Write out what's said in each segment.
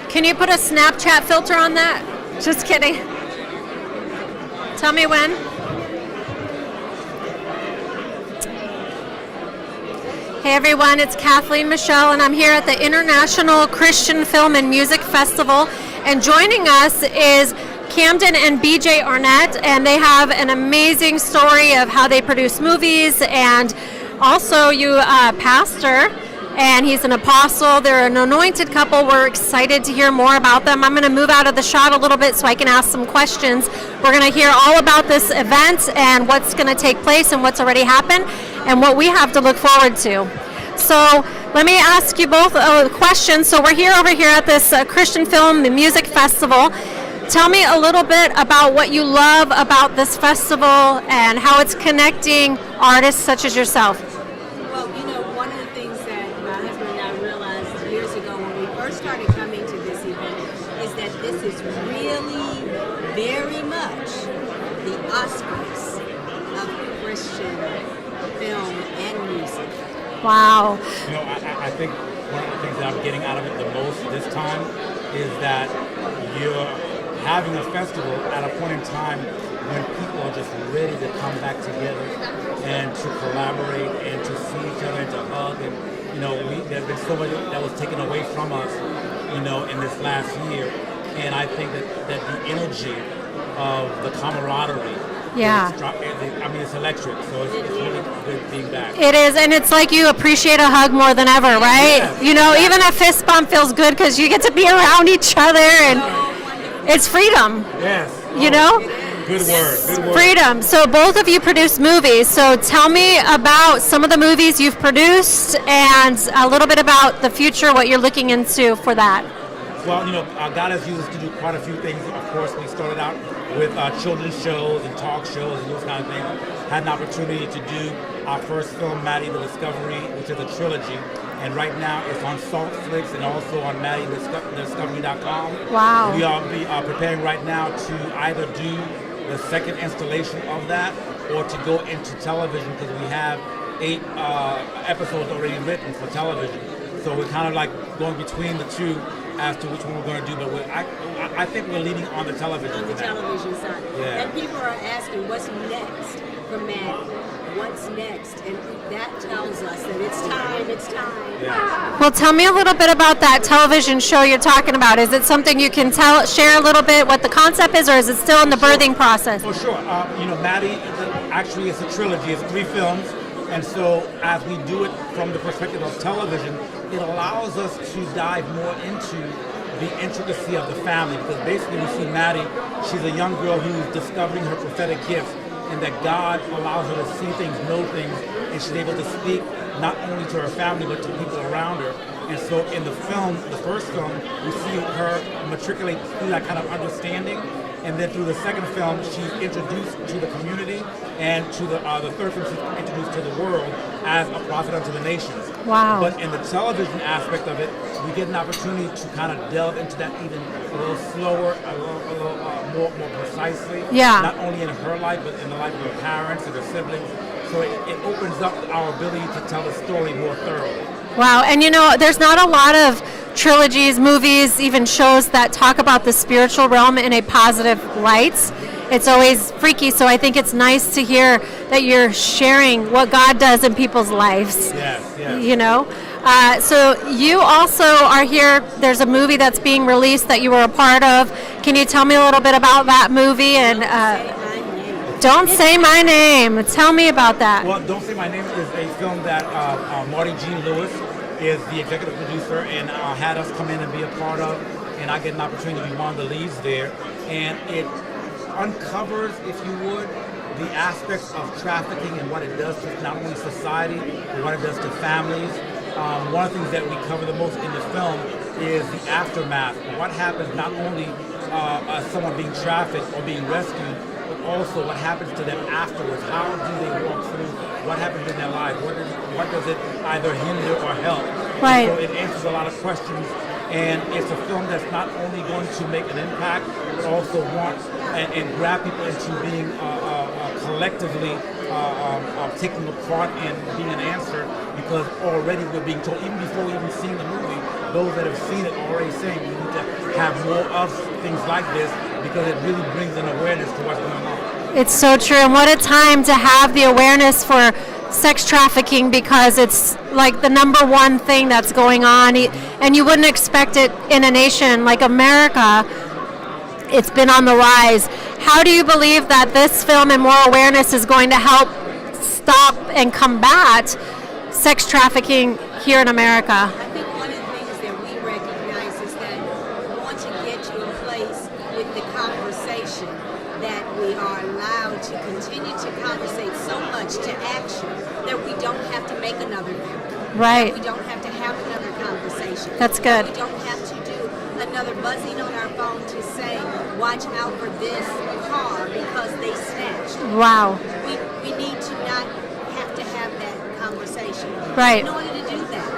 Can you put a Snapchat filter on that? Just kidding. Tell me when. Hey everyone, it's Kathleen Michelle, and I'm here at the International Christian Film and Music Festival. And joining us is Camden and BJ Arnett, and they have an amazing story of how they produce movies, and also you, pastor, and he's an apostle. They're an anointed couple. We're excited to hear more about them. I'm going to move out of the shot a little bit so I can ask some questions. We're going to hear all about this event and what's going to take place and what's already happened and what we have to look forward to. So let me ask you both a question. So we're over here at this Christian Film and Music Festival. Tell me a little bit about what you love about this festival and how it's connecting artists such as yourself. Well, one of the things that my husband and I realized years ago when we first started coming to this event is that this is really very much the Oscars of Christian film and music. Wow. I think one of the things that I'm getting out of it the most this time is that you're having a festival at a point in time when people are just ready to come back together and to collaborate and to see each other and to hug. And there's been so much that was taken away from us, in this last year. And I think that the energy of the camaraderie. Yeah. It's electric, so it's really good being back. It is, and it's like you appreciate a hug more than ever, right? Yes. Even a fist bump feels good because you get to be around each other, and it's freedom. Yes. Good word. Freedom. So both of you produce movies. So tell me about some of the movies you've produced and a little bit about the future, what you're looking into for that. Well, God has used us to do quite a few things. Of course, we started out with children's shows and talk shows and those kind of things. Had an opportunity to do our first film, Maddie the Discovery, which is a trilogy. And right now it's on Saltflix and also on MaddieTheDiscovery.com. Wow. We are preparing right now to either do the second installation of that or to go into television because we have 8 episodes already written for television. So we're kind of like going between the two as to which one we're going to do, but I think we're leaning on the television. On the television side. Yeah. And people are asking, what's next for Maddie? What's next? And that tells us that it's time. Yeah. Well, tell me a little bit about that television show you're talking about. Is it something you can share a little bit what the concept is, or is it still in the birthing process? For sure. Maddie actually is a trilogy. It's 3 films. And so as we do it from the perspective of television, it allows us to dive more into the intricacy of the family, because basically we see Maddie, she's a young girl who's discovering her prophetic gifts, and that God allows her to see things, know things, and she's able to speak not only to her family but to people around her. And so in the film, the first film, we see her matriculate through that kind of understanding. And then through the second film, she's introduced to the community, and to the third film, she's introduced to the world as a prophet unto the nations. Wow. But in the television aspect of it, we get an opportunity to kind of delve into that even a little slower, a little more precisely. Yeah. Not only in her life, but in the life of her parents and her siblings. So it opens up our ability to tell the story more thoroughly. Wow, and there's not a lot of trilogies, movies, even shows that talk about the spiritual realm in a positive light. It's always freaky, so I think it's nice to hear that you're sharing what God does in people's lives. Yes. So you also are here. There's a movie that's being released that you were a part of. Can you tell me a little bit about that movie? And Don't Say My Name. Tell me about that. Well, Don't Say My Name is a film that Marty Jean Lewis is the executive producer and had us come in and be a part of, and I get an opportunity to be one of the leads there. And it uncovers, if you would, the aspects of trafficking and what it does to not only society, but what it does to families. One of the things that we cover the most in the film is the aftermath. What happens not only someone being trafficked or being rescued, but also what happens to them afterwards. How do they walk through? What happens in their lives? What does it either hinder or help? Right. So it answers a lot of questions, and it's a film that's not only going to make an impact, but also want and grab people into being collectively taking a part in being an answer, because already we're being told, even before we even seen the movie, those that have seen it already saying we need to have more of things like this because it really brings an awareness to what's going on. It's so true, and what a time to have the awareness for sex trafficking, because it's like the number one thing that's going on, and you wouldn't expect it in a nation like America. It's been on the rise. How do you believe that this film and more awareness is going to help stop and combat sex trafficking here in America? I think one of the things that we recognize is that we want to get to a place with the conversation that we are allowed to continue to conversate so much to action that we don't have to make another film. Right. We don't have to have another conversation. That's good. We don't have to do another buzzing on our phone to say, watch out for this car because they snatched. Wow. We need to not have to have that conversation. Right. In order to do that,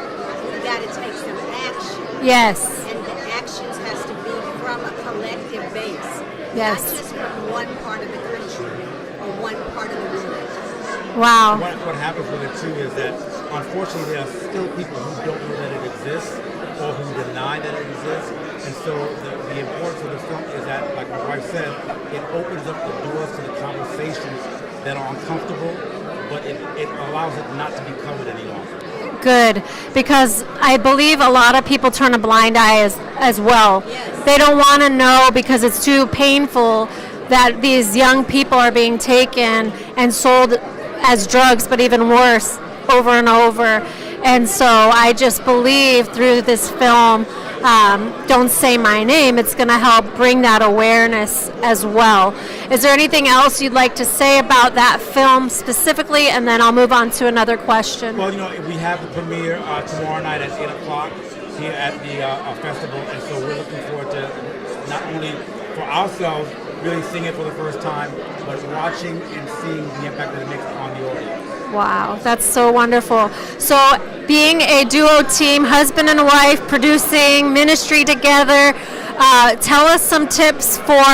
we got to take some action. Yes. And the actions has to be from a collective base. Yes. Not just from one part of the country or one part of the world. Wow. What happens with it too is that unfortunately there are still people who don't know that it exists or who deny that it exists. And so the importance of the film is that, like my wife said, it opens up the doors to the conversations that are uncomfortable, but it allows it not to be covered any longer. Good, because I believe a lot of people turn a blind eye as well. Yes. They don't want to know because it's too painful that these young people are being taken and sold as drugs, but even worse, over and over. And so I just believe through this film, Don't Say My Name, it's going to help bring that awareness as well. Is there anything else you'd like to say about that film specifically? And then I'll move on to another question. Well, we have the premiere tomorrow night at 8 o'clock here at the festival, and so we're looking forward to not only for ourselves really seeing it for the first time, but watching and seeing the impact that it makes on the audience. Wow, that's so wonderful. So being a duo team, husband and wife, producing ministry together, tell us some tips for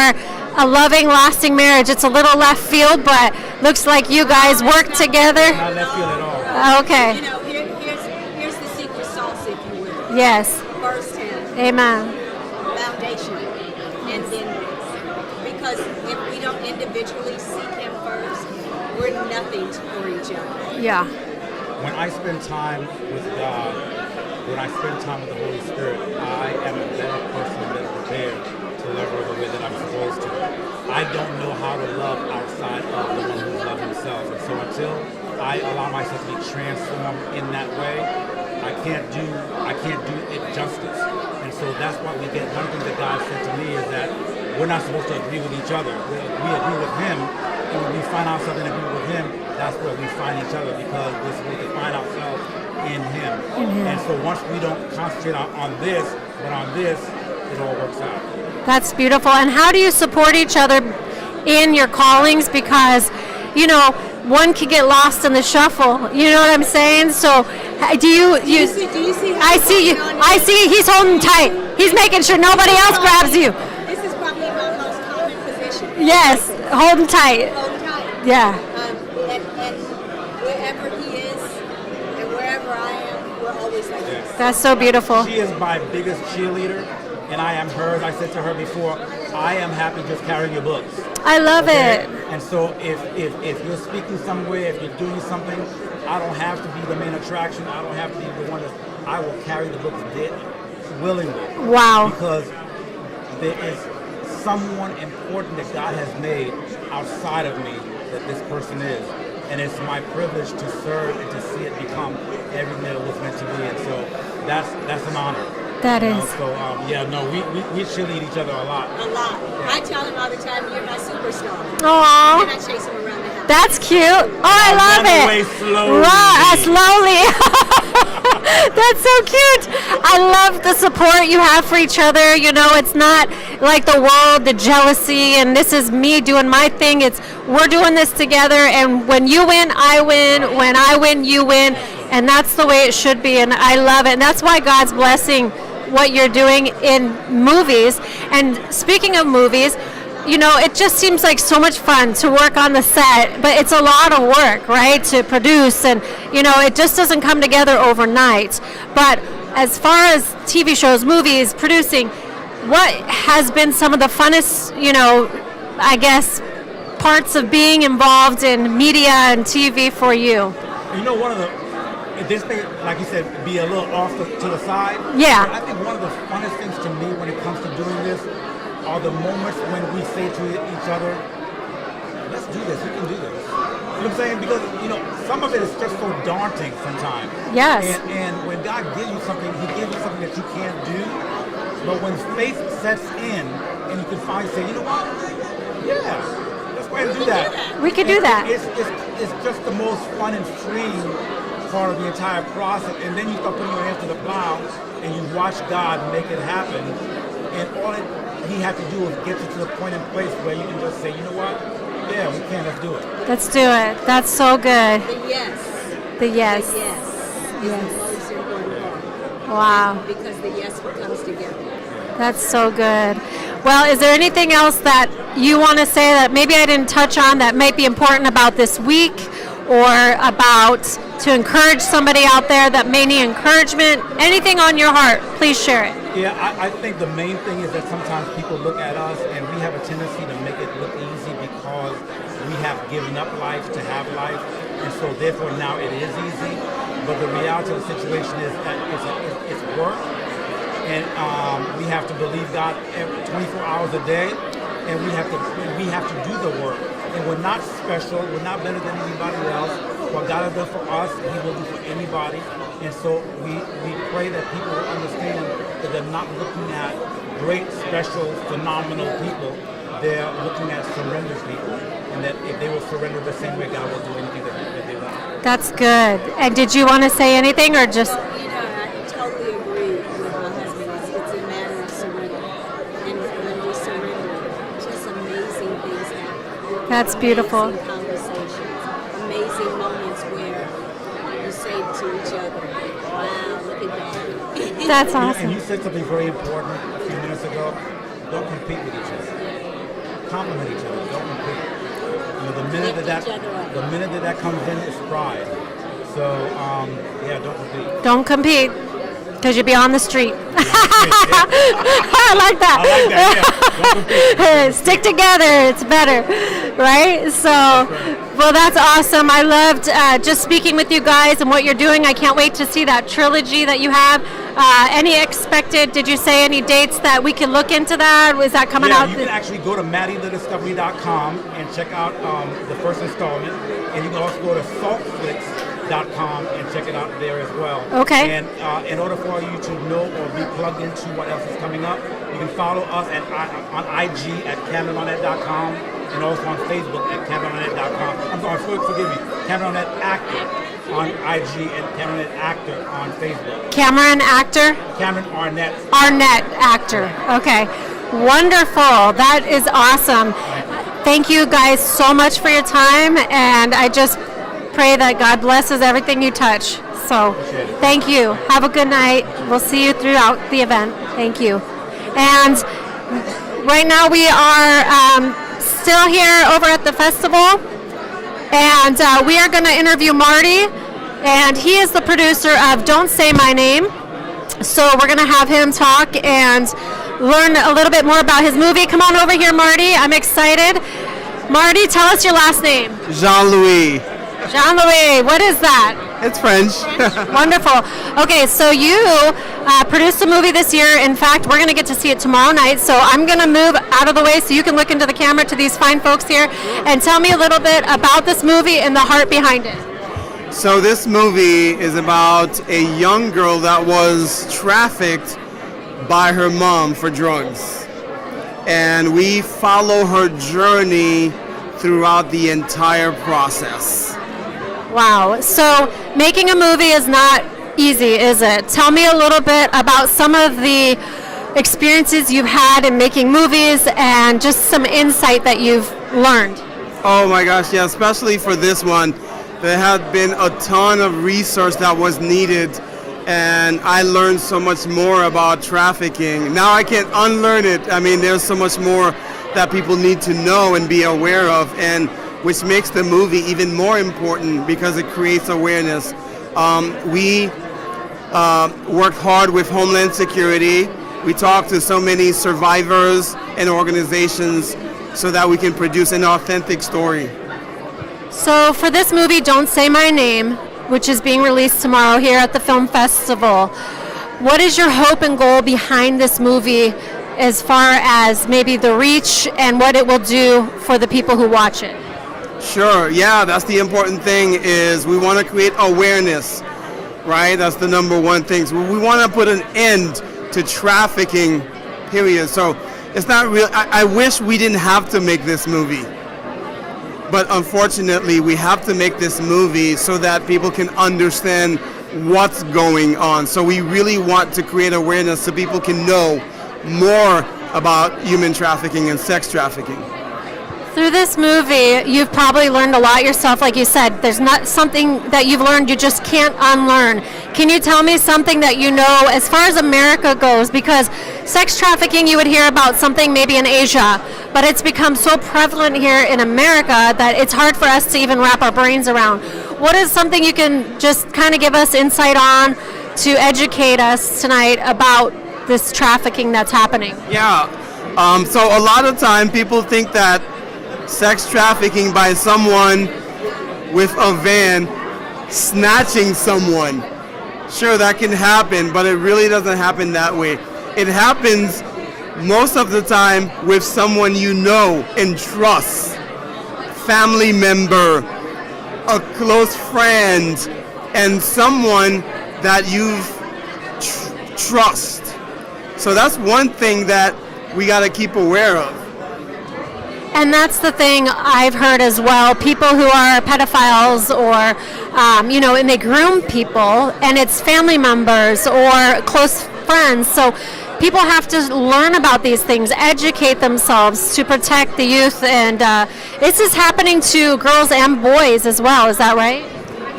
a loving, lasting marriage. It's a little left field, but looks like you guys work together. Not left field at all. Okay. Here's the secret sauce, if you will. Yes. First hand, Amen. foundation, and then this. Because if we don't individually seek Him first, we're nothing for each other. Yeah. When I spend time with God, when I spend time with the Holy Spirit, I am a better person, better prepared to love her the way that I'm supposed to. I don't know how to love outside of the one who loves himself. And so until I allow myself to be transformed in that way, I can't do it justice. And so that's why we get, one thing that God said to me is that we're not supposed to agree with each other. We agree with Him, and when we find ourselves in agreement with Him, that's where we find each other, because we're supposed to find ourselves in Him. And so once we don't concentrate on this, but on this, it all works out. That's beautiful. And how do you support each other in your callings? Because, one can get lost in the shuffle. You know what I'm saying? So, do you see I see you. I see he's holding tight. He's making sure nobody else grabs you. This is probably my most common position. Yes, holding tight. Hold tight. Yeah. And wherever He is and wherever I am, we're always like this. That's so beautiful. She is my biggest cheerleader, and I am hers. I said to her before, I am happy just carrying your books. I love it. And so if you're speaking somewhere, if you're doing something, I don't have to be the main attraction. I don't have to be the one that I will carry the books willingly. Wow. Because there is someone important that God has made outside of me that this person is. And it's my privilege to serve and to see it become everything that it was meant to be. And so that's an honor. That is. So we cheerlead each other a lot. A lot. I tell him all the time, you're my superstar. Aww. And I chase him around the house. That's cute. Oh, I love Run it. away slowly. Slowly. That's so cute. I love the support you have for each other. It's not like the world, the jealousy, and this is me doing my thing. It's we're doing this together, and when you win, I win. When I win, you win. And that's the way it should be, and I love it. And that's why God's blessing what you're doing in movies. And speaking of movies, it just seems like so much fun to work on the set, but it's a lot of work, right, to produce, and it just doesn't come together overnight. But as far as TV shows, movies, producing, what has been some of the funnest, I guess, parts of being involved in media and TV for you? One of the, this thing, like you said, be a little off to the side. Yeah. But I think one of the funnest things to me when it comes to doing this are the moments when we say to each other, let's do this, we can do this. You know what I'm saying? Because, some of it is just so daunting sometimes. Yes. And when God gives you something, he gives you something that you can't do. But when faith sets in and you can finally say, you know what? Yeah, let's go ahead and do that. We could do that. It's just the most fun and freeing part of the entire process. And then you start putting your hands to the plow and you watch God make it happen. And all he had to do was get you to the point and place where you can just say, you know what? Yeah, we can. Let's do it. Let's do it. That's so good. The yes. The yes. The yes. Is the most important part. Wow. Because the yes comes together. That's so good. Well, is there anything else that you want to say that maybe I didn't touch on that might be important about this week, or about to encourage somebody out there that may need encouragement? Anything on your heart, please share it. Yeah, I think the main thing is that sometimes people look at us and we have a tendency to make it look easy because we have given up life to have life, and so therefore now it is easy. But the reality of the situation is that it's work, and we have to believe God 24 hours a day, and we have to do the work. And we're not special, we're not better than anybody else. What God has done for us, he will do for anybody. And so we pray that people will understand that they're not looking at great, special, phenomenal people. They're looking at surrendered people. And that if they will surrender the same way, God will do anything that they want. That's good. And did you want to say anything, or just... I totally agree with my husband. It's a matter of surrender. And when we surrender, just amazing things happen. That's beautiful. Amazing conversations. Amazing moments where you say to each other, wow, look at that. That's awesome. And you said something very important a few minutes ago. Don't compete with each other. Compliment each other. Don't compete. The minute that comes in, is pride. So yeah, don't compete. Don't compete, because you'll be on the street. I like that. Don't compete. Stick together, it's better, right? So, well, that's awesome. I loved just speaking with you guys and what you're doing. I can't wait to see that trilogy that you have. Did you say any dates that we can look into that? Is that coming out? You can actually go to MaddieTheDiscovery.com and check out the first installment. And you can also go to saltflix.com and check it out there as well. Okay. And in order for you to know or be plugged into what else is coming up, you can follow us on IG at CameronArnett.com and also on Facebook at CameronArnett.com. I'm sorry, forgive me, Cameron Arnett Actor on IG and Cameron Arnett Actor on Facebook. Cameron Actor? Cameron Arnett. Arnett Actor. Okay. Wonderful. That is awesome. Thank you guys so much for your time, and I just pray that God blesses everything you touch. So thank you. Have a good night. We'll see you throughout the event. Thank you. And right now we are still here over at the festival, and we are going to interview Marty, and he is the producer of Don't Say My Name. So we're going to have him talk and learn a little bit more about his movie. Come on over here, Marty. I'm excited. Marty, tell us your last name. Jean-Louis. Jean-Louis, what is that? It's French. Wonderful. Okay, so you produced a movie this year. In fact, we're going to get to see it tomorrow night. So I'm going to move out of the way so you can look into the camera to these fine folks here and tell me a little bit about this movie and the heart behind it. So this movie is about a young girl that was trafficked by her mom for drugs. And we follow her journey throughout the entire process. Wow. So making a movie is not easy, is it? Tell me a little bit about some of the experiences you've had in making movies and just some insight that you've learned. Oh my gosh, yeah, especially for this one. There had been a ton of research that was needed, and I learned so much more about trafficking. Now I can unlearn it. I mean, there's so much more that people need to know and be aware of, and which makes the movie even more important because it creates awareness. We worked hard with Homeland Security. We talked to so many survivors and organizations so that we can produce an authentic story. So for this movie, Don't Say My Name, which is being released tomorrow here at the film festival, what is your hope and goal behind this movie as far as maybe the reach and what it will do for the people who watch it? Sure, yeah, that's the important thing is we want to create awareness, right? That's the number one thing. So we want to put an end to trafficking, period. So it's not real. I wish we didn't have to make this movie. But unfortunately, we have to make this movie so that people can understand what's going on. So we really want to create awareness so people can know more about human trafficking and sex trafficking. Through this movie, you've probably learned a lot yourself. Like you said, there's not something that you've learned you just can't unlearn. Can you tell me something that you know as far as America goes? Because sex trafficking, you would hear about something maybe in Asia, but it's become so prevalent here in America that it's hard for us to even wrap our brains around. What is something you can just kind of give us insight on to educate us tonight about this trafficking that's happening? Yeah, so a lot of time people think that sex trafficking by someone with a van snatching someone. Sure, that can happen, but it really doesn't happen that way. It happens most of the time with someone you know and trust, family member, a close friend, and someone that you trust. So that's one thing that we got to keep aware of. And that's the thing I've heard as well. People who are pedophiles or, and they groom people, and it's family members or close friends. So people have to learn about these things, educate themselves to protect the youth. And this is happening to girls and boys as well. Is that right?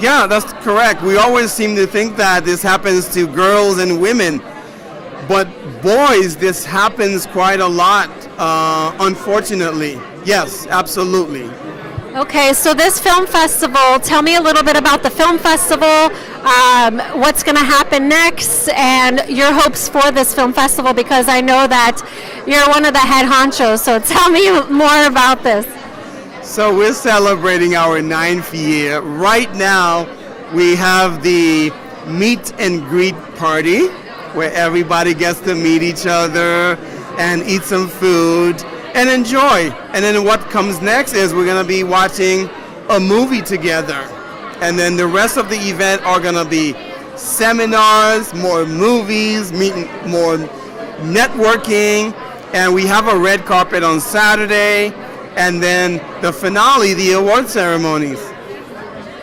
Yeah, that's correct. We always seem to think that this happens to girls and women. But boys, this happens quite a lot, unfortunately. Yes, absolutely. Okay, so this film festival, tell me a little bit about the film festival, what's going to happen next, and your hopes for this film festival, because I know that you're one of the head honchos, so tell me more about this. So we're celebrating our 9th year. Right now, we have the meet and greet party, where everybody gets to meet each other and eat some food and enjoy. And then what comes next is we're going to be watching a movie together. And then the rest of the event are going to be seminars, more movies, more networking, and we have a red carpet on Saturday, and then the finale, the award ceremonies.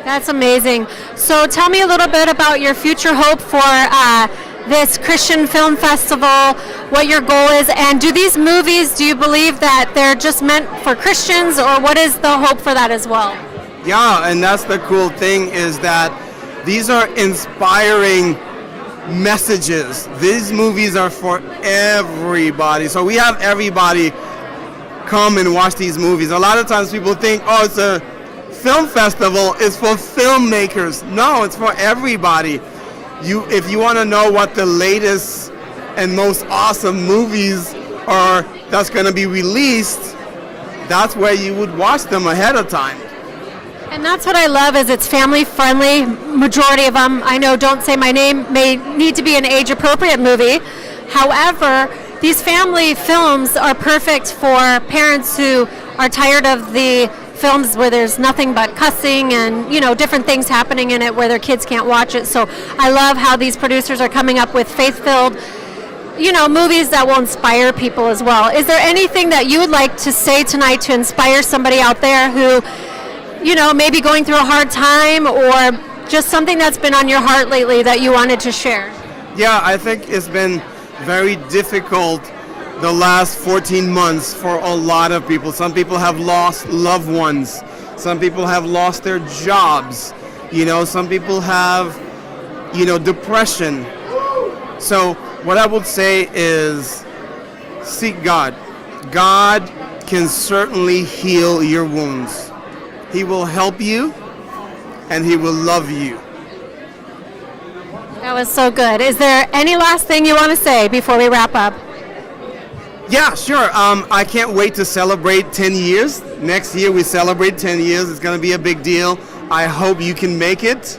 That's amazing. So tell me a little bit about your future hope for this Christian Film Festival, what your goal is, and do these movies, do you believe that they're just meant for Christians, or what is the hope for that as well? Yeah, and that's the cool thing is that these are inspiring messages. These movies are for everybody. So we have everybody come and watch these movies. A lot of times people think, oh, it's a film festival, it's for filmmakers. No, it's for everybody. If you want to know what the latest and most awesome movies are that's going to be released, that's where you would watch them ahead of time. And that's what I love is it's family friendly. Majority of them, I know Don't Say My Name may need to be an age appropriate movie. However, these family films are perfect for parents who are tired of the films where there's nothing but cussing and different things happening in it where their kids can't watch it. So I love how these producers are coming up with faith-filled movies that will inspire people as well. Is there anything that you would like to say tonight to inspire somebody out there who maybe going through a hard time, or just something that's been on your heart lately that you wanted to share? Yeah, I think it's been very difficult the last 14 months for a lot of people. Some people have lost loved ones. Some people have lost their jobs. Some people have, depression. So what I would say is seek God. God can certainly heal your wounds. He will help you and He will love you. That was so good. Is there any last thing you want to say before we wrap up? Yeah, sure. I can't wait to celebrate 10 years. Next year we celebrate 10 years. It's going to be a big deal. I hope you can make it.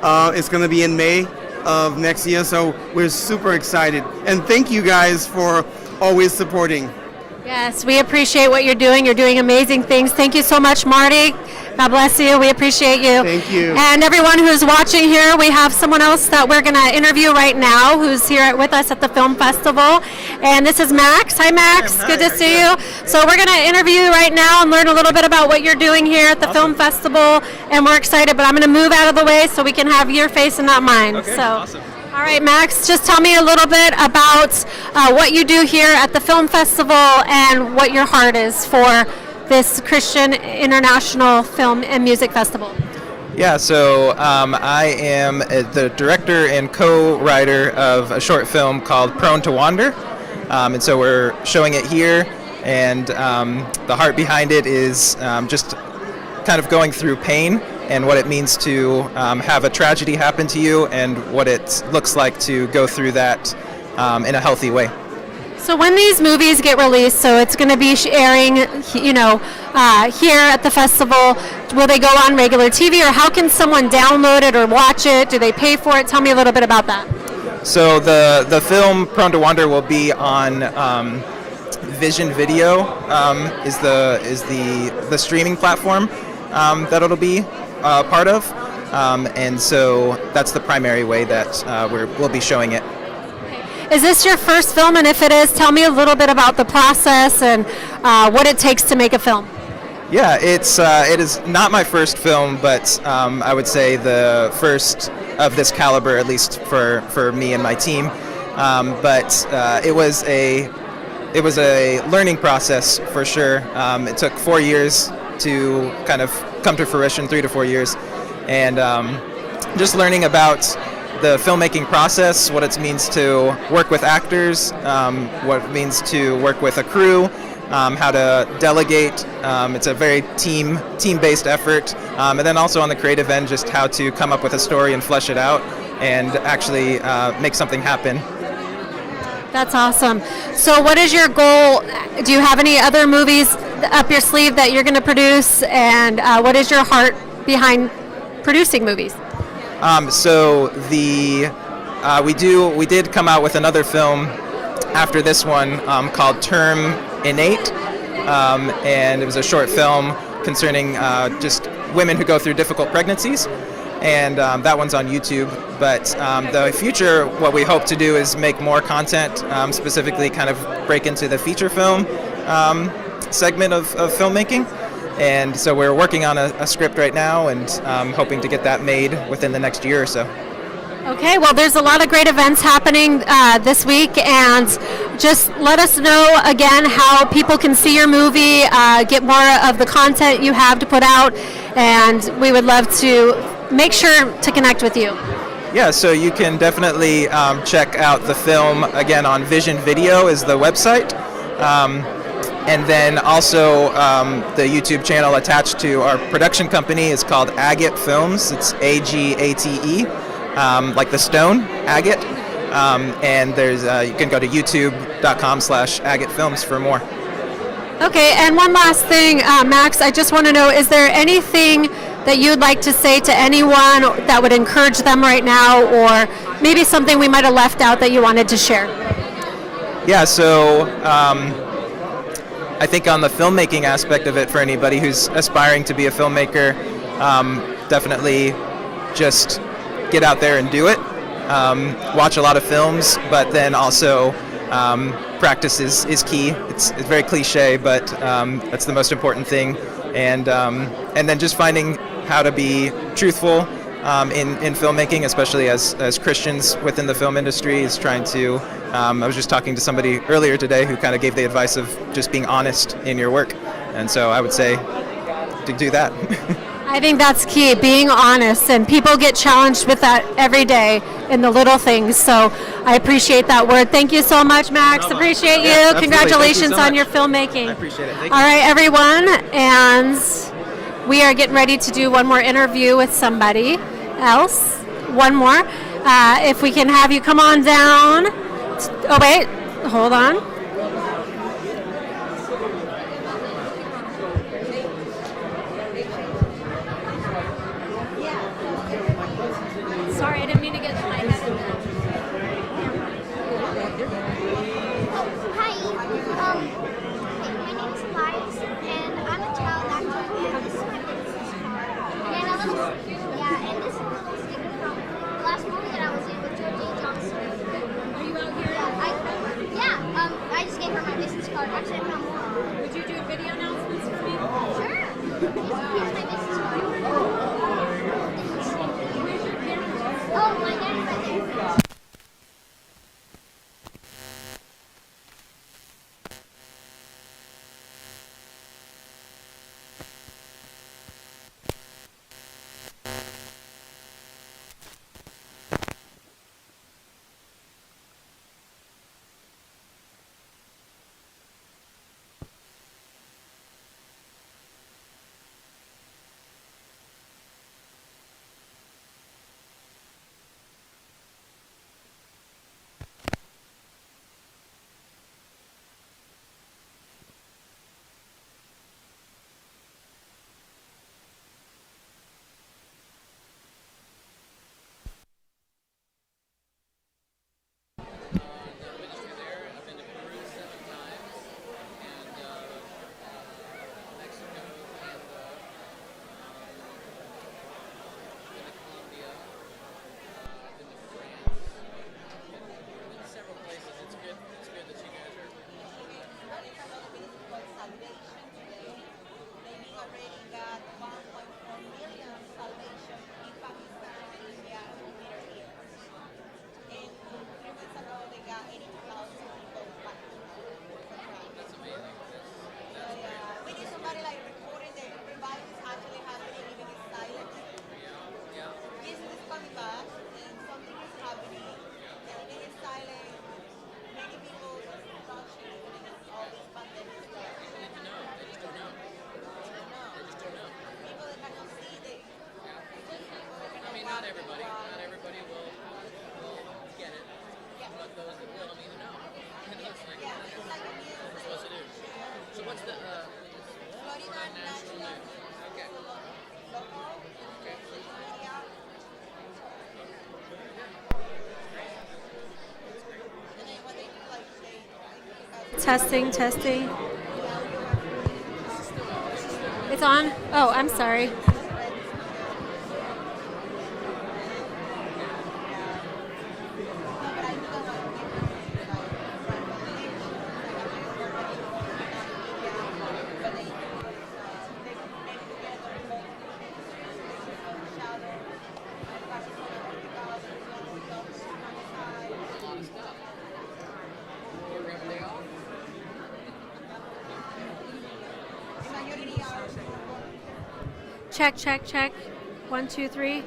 It's going to be in May of next year, so we're super excited. And thank you guys for always supporting. Yes, we appreciate what you're doing. You're doing amazing things. Thank you so much, Marty. God bless you. We appreciate you. Thank you. And everyone who's watching here, we have someone else that we're going to interview right now who's here with us at the film festival. And this is Max. Hi, Max. Hi, Good to how see you you. So we're going to interview you right now and learn a little bit about what you're doing here at the film festival. And we're excited, but I'm going to move out of the way so we can have your face and not mine. Okay, so. awesome. All right, Max, just tell me a little bit about what you do here at the film festival and what your heart is for this Christian International Film and Music Festival. Yeah, so I am the director and co-writer of a short film called Prone to Wander. And so we're showing it here, and the heart behind it is just kind of going through pain and what it means to have a tragedy happen to you and what it looks like to go through that in a healthy way. So when these movies get released, so it's going to be airing, here at the festival, will they go on regular TV, or how can someone download it or watch it? Do they pay for it? Tell me a little bit about that. So the film Prone to Wander will be on Vision Video is the streaming platform that it'll be part of, and so that's the primary way that we'll be showing it. Is this your first film? And if it is, tell me a little bit about the process and what it takes to make a film. Yeah, it is not my first film, but I would say the first of this caliber, at least for me and my team. But it was a learning process for sure. It took 4 years to kind of come to fruition, 3 to 4 years, and just learning about the filmmaking process, what it means to work with actors, what it means to work with a crew, how to delegate. It's a very team-based effort, and then also on the creative end, just how to come up with a story and flesh it out and actually make something happen. That's awesome. So what is your goal? Do you have any other movies up your sleeve that you're going to produce, and what is your heart behind producing movies? So we did come out with another film after this one called Term Innate, and it was a short film concerning just women who go through difficult pregnancies, and that one's on YouTube. But the future, what we hope to do is make more content, specifically kind of break into the feature film segment of filmmaking. And so we're working on a script right now, and hoping to get that made within the next year or so. Okay, well, there's a lot of great events happening this week, and just let us know again how people can see your movie, get more of the content you have to put out, and we would love to make sure to connect with you. Yeah, so you can definitely check out the film again on Vision Video is the website. And then also the YouTube channel attached to our production company is called Agate Films. It's Agate, like the stone, agate. And there's you can go to youtube.com/Agate Films for more. Okay, and one last thing, Max, I just want to know, is there anything that you'd like to say to anyone that would encourage them right now, or maybe something we might have left out that you wanted to share? Yeah, so I think on the filmmaking aspect of it, for anybody who's aspiring to be a filmmaker, definitely just get out there and do it. Watch a lot of films, but then also practice is key. It's very cliche, but that's the most important thing. And then just finding how to be truthful in filmmaking, especially as Christians within the film industry, is trying to. I was just talking to somebody earlier today who kind of gave the advice of just being honest in your work, and so I would say to do that. I think that's key, being honest, and people get challenged with that every day in the little things, so I appreciate that word. Thank you so much, Max. Appreciate you. Absolutely. Congratulations Thank you so on your much. filmmaking. I appreciate it. Thank All you. right, everyone, and we are getting ready to do one more interview with somebody else. One more. If we can have you come on down. Oh, wait, hold on. Sorry, I didn't mean to get my head in there. Hi, my name is Elias, and I'm a child actor, and this is my business card. And a little, yeah, and this is a little sticker from the last movie that I was in with Georgie Johnson. Are you out here? Yeah, I just gave her my business card. Actually, I found more. Would you do video announcements for me? Sure. Here's my business card. Oh, my dad's right there. Testing, testing. It's on? Oh, I'm sorry. Check, check, check. 1, 2, 3.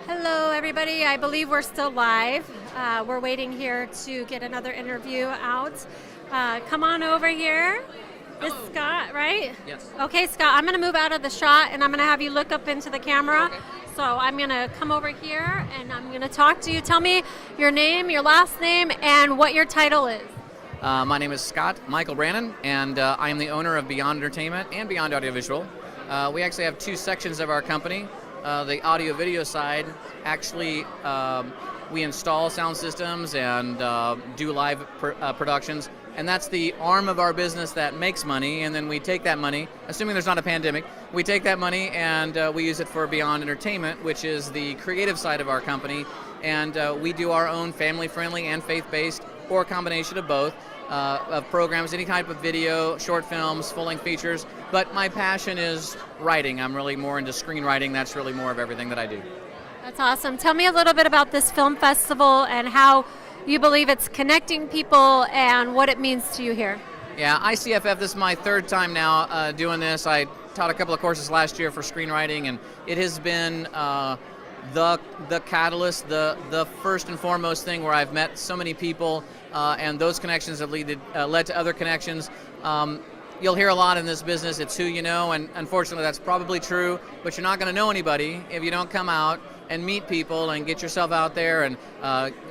Hello, everybody. I believe we're still live. We're waiting here to get another interview out. Come on over here. This is Scott, right? Yes. Okay, Scott, I'm going to move out of the shot and I'm going to have you look up into the camera. Okay. So I'm going to come over here and I'm going to talk to you. Tell me your name, your last name, and what your title is. My name is Scott Michael Brannon, and I am the owner of Beyond Entertainment and Beyond Audiovisual. We actually have two sections of our company. The audio-video side, actually, we install sound systems and do live productions. And that's the arm of our business that makes money, and then we take that money, assuming there's not a pandemic, we take that money and we use it for Beyond Entertainment, which is the creative side of our company, and we do our own family-friendly and faith-based, or a combination of both, of programs, any type of video, short films, full-length features, but my passion is writing. I'm really more into screenwriting. That's really more of everything that I do. That's awesome. Tell me a little bit about this film festival and how you believe it's connecting people and what it means to you here. Yeah, ICFF, this is my third time now doing this. I taught a couple of courses last year for screenwriting, and it has been the catalyst, the first and foremost thing where I've met so many people, and those connections have led to other connections. You'll hear a lot in this business, it's who you know, and unfortunately that's probably true, but you're not going to know anybody if you don't come out and meet people and get yourself out there and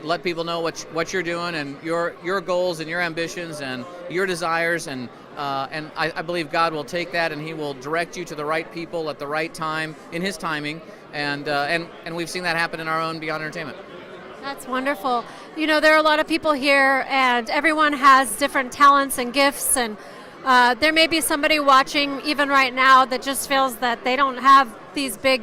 let people know what you're doing and your goals and your ambitions and your desires, and I believe God will take that and He will direct you to the right people at the right time in His timing, and we've seen that happen in our own Beyond Entertainment. That's wonderful. You know, there are a lot of people here, and everyone has different talents and gifts, and there may be somebody watching even right now that just feels that they don't have these big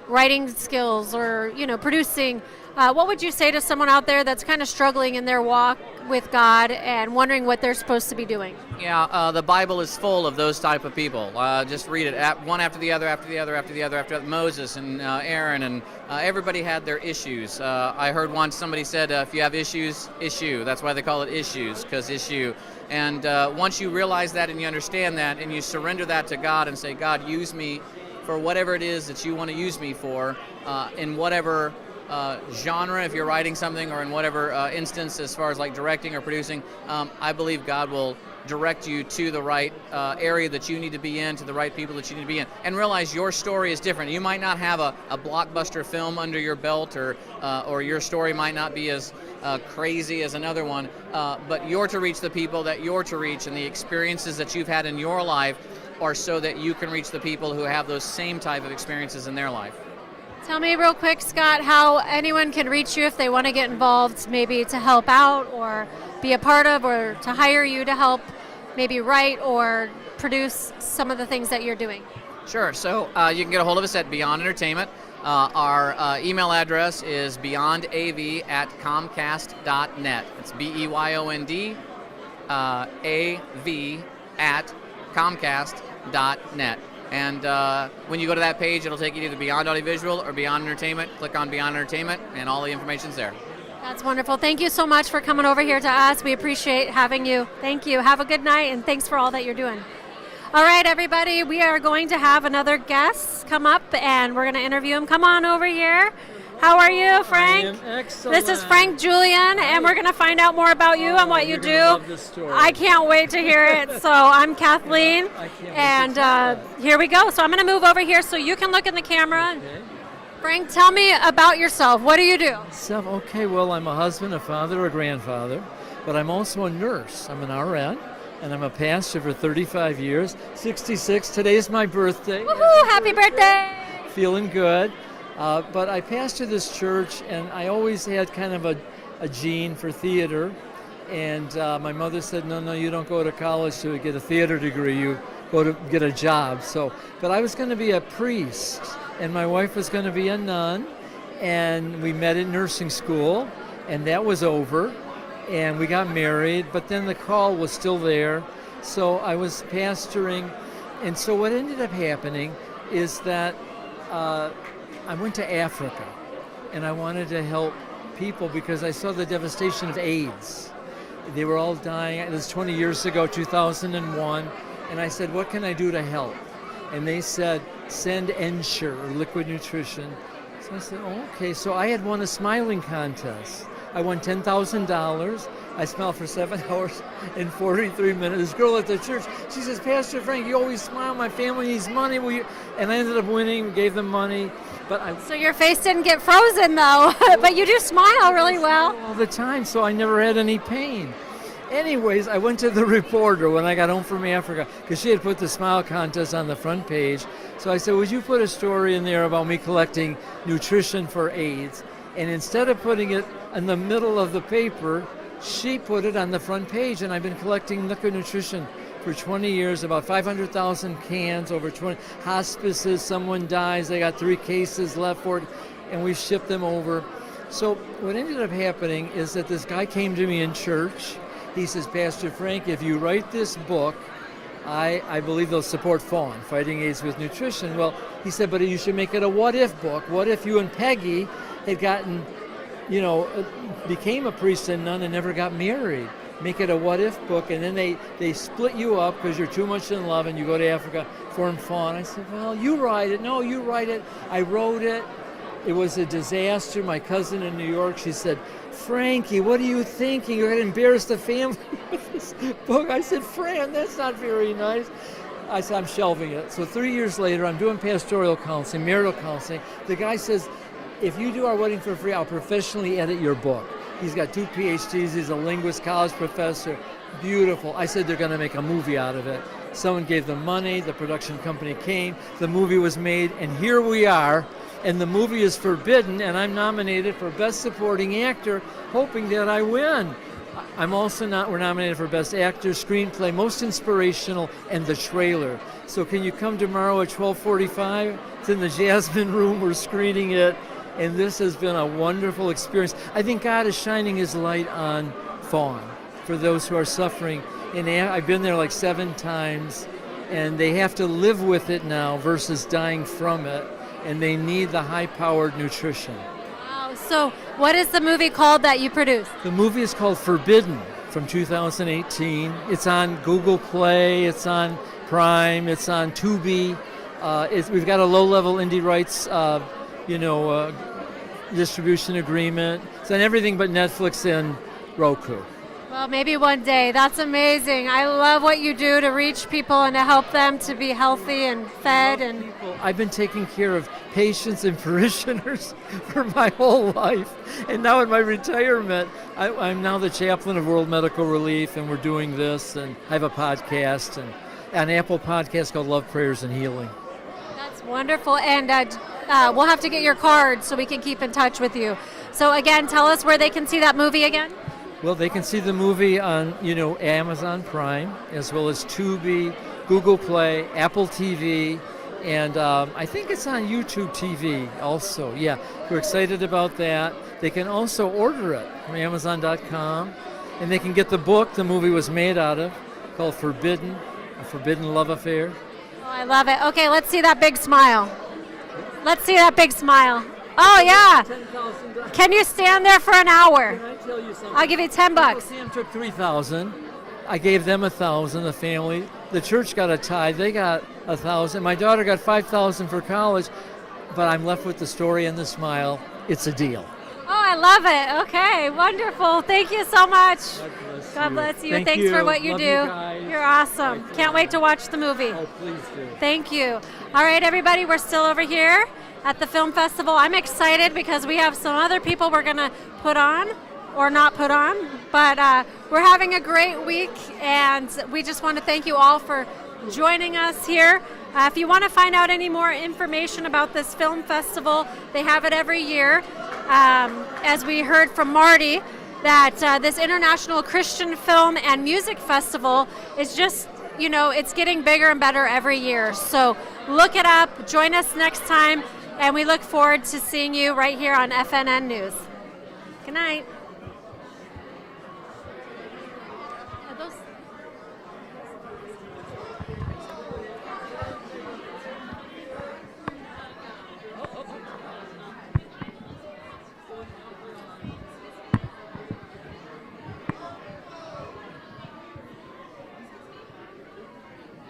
writing skills or, producing. What would you say to someone out there that's kind of struggling in their walk with God and wondering what they're supposed to be doing? Yeah, the Bible is full of those type of people. Just read it, one after the other, after Moses and Aaron, and everybody had their issues. I heard once somebody said, if you have issues, issue. That's why they call it issues, because issue. And once you realize that and you understand that and you surrender that to God and say, God, use me for whatever it is that you want to use me for, in whatever genre, if you're writing something, or in whatever instance as far as like directing or producing, I believe God will direct you to the right area that you need to be in, to the right people that you need to be in, and realize your story is different. You might not have a blockbuster film under your belt, or your story might not be as crazy as another one, but you're to reach the people that you're to reach, and the experiences that you've had in your life are so that you can reach the people who have those same type of experiences in their life. Tell me real quick, Scott, how anyone can reach you if they want to get involved, maybe to help out or be a part of, or to hire you to help maybe write or produce some of the things that you're doing. Sure. So you can get a hold of us at Beyond Entertainment. Our email address is beyondav@comcast.net. It's BEYOND AV@comcast.net. And when you go to that page, it'll take you to either Beyond Audiovisual or Beyond Entertainment. Click on Beyond Entertainment, and all the information's there. That's wonderful. Thank you so much for coming over here to us. We appreciate having you. Thank you. Have a good night, and thanks for all that you're doing. All right, everybody, we are going to have another guest come up, and we're going to interview him. Come on over here. How are you, Frank? I am excellent. This is Frank Julian, and we're going to find out more about you and what you do. Love this story. I can't wait to hear it. So I'm Kathleen, and here we go. So I'm going to move over here so you can look in the camera. Okay. Frank, tell me about yourself. What do you do? Okay, well, I'm a husband, a father, a grandfather, but I'm also a nurse. I'm an RN, and I'm a pastor for 35 years. 66. Today's my birthday. Woohoo! Happy birthday! Feeling good. But I pastor this church, and I always had kind of a gene for theater. And my mother said, no, you don't go to college to get a theater degree. You go to get a job. But I was going to be a priest, and my wife was going to be a nun. And we met in nursing school, and that was over. And we got married, but then the call was still there. So I was pastoring. And so what ended up happening is that I went to Africa, and I wanted to help people because I saw the devastation of AIDS. They were all dying. It was 20 years ago, 2001, and I said, what can I do to help? And they said, send Ensure, or liquid nutrition. So I said, oh, okay. So I had won a smiling contest. I won $10,000. I smiled for 7 hours and 43 minutes. This girl at the church, she says, Pastor Frank, you always smile. My family needs money. Will you? And I ended up winning, gave them money. So your face didn't get frozen, though, but you do smile really well. All the time, so I never had any pain. Anyways, I went to the reporter when I got home from Africa, because she had put the smile contest on the front page. So I said, would you put a story in there about me collecting nutrition for AIDS? And instead of putting it in the middle of the paper, she put it on the front page, and I've been collecting liquid nutrition for 20 years, about 500,000 cans, over 20 hospices. Someone dies, they got 3 cases left for it, and we shipped them over. So what ended up happening is that this guy came to me in church. He says, Pastor Frank, if you write this book, I believe they'll support FAWN, Fighting AIDS with Nutrition. Well, he said, but you should make it a what-if book. What if you and Peggy had gotten, became a priest and nun and never got married? Make it a what-if book, and then they split you up because you're too much in love and you go to Africa, form FAWN. I said, well, you write it. No, you write it. I wrote it, It was a disaster. My cousin in New York, she said, Frankie, what are you thinking? You're going to embarrass the family with this book. I said, Fran, that's not very nice. I said, I'm shelving it. So 3 years later, I'm doing pastoral counseling, marital counseling. The guy says, if you do our wedding for free, I'll professionally edit your book. He's got 2 PhDs. He's a linguist, college professor. Beautiful. I said they're going to make a movie out of it. Someone gave them money. The production company came. The movie was made, and here we are. And the movie is Forbidden, and I'm nominated for Best Supporting Actor, hoping that I win. We're nominated for Best Actor, Screenplay, Most Inspirational, and the trailer. So can you come tomorrow at 12:45? It's in the Jasmine Room. We're screening it, and this has been a wonderful experience. I think God is shining His light on Fawn for those who are suffering. And I've been there like 7 times, and they have to live with it now versus dying from it. And they need the high-powered nutrition. Wow. So what is the movie called that you produced? The movie is called Forbidden from 2018. It's on Google Play, it's on Prime, it's on Tubi. We've got a low-level indie rights, distribution agreement. It's on everything but Netflix and Roku. Well, maybe one day. That's amazing. I love what you do to reach people and to help them to be healthy and fed. And I've been taking care of patients and parishioners for my whole life. And now in my retirement, I'm now the chaplain of World Medical Relief, and we're doing this. And I have a podcast, and an Apple podcast called Love, Prayers, and Healing. That's wonderful. And we'll have to get your card so we can keep in touch with you. So again, tell us where they can see that movie again. Well, they can see the movie on, Amazon Prime, as well as Tubi, Google Play, Apple TV, and I think it's on YouTube TV also. Yeah, we're excited about that. They can also order it from Amazon.com, and they can get the book the movie was made out of, called Forbidden, A Forbidden Love Affair. Oh, I love it. Okay, let's see that big smile. Let's see that big smile. Oh, yeah. Can you stand there for an hour? Can I tell you something? I'll give you $10. Sam took $3,000. I gave them $1,000, the family. The church got a tithe. They got $1,000. My daughter got $5,000 for college, but I'm left with the story and the smile. It's a deal. Oh, I love it. Okay, wonderful. Thank you so much. God bless you. Thank Thanks you. for what you Love do. you guys. You're awesome. Can't wait to watch the movie. Oh, please do. Thank you. All right, everybody, we're still over here at the film festival. I'm excited because we have some other people we're going to put on or not put on, but we're having a great week, and we just want to thank you all for joining us here. If you want to find out any more information about this film festival, they have it every year. As we heard from Marty, that this International Christian Film and Music Festival is just, it's getting bigger and better every year. So look it up, join us next time, and we look forward to seeing you right here on FNN News. Good night.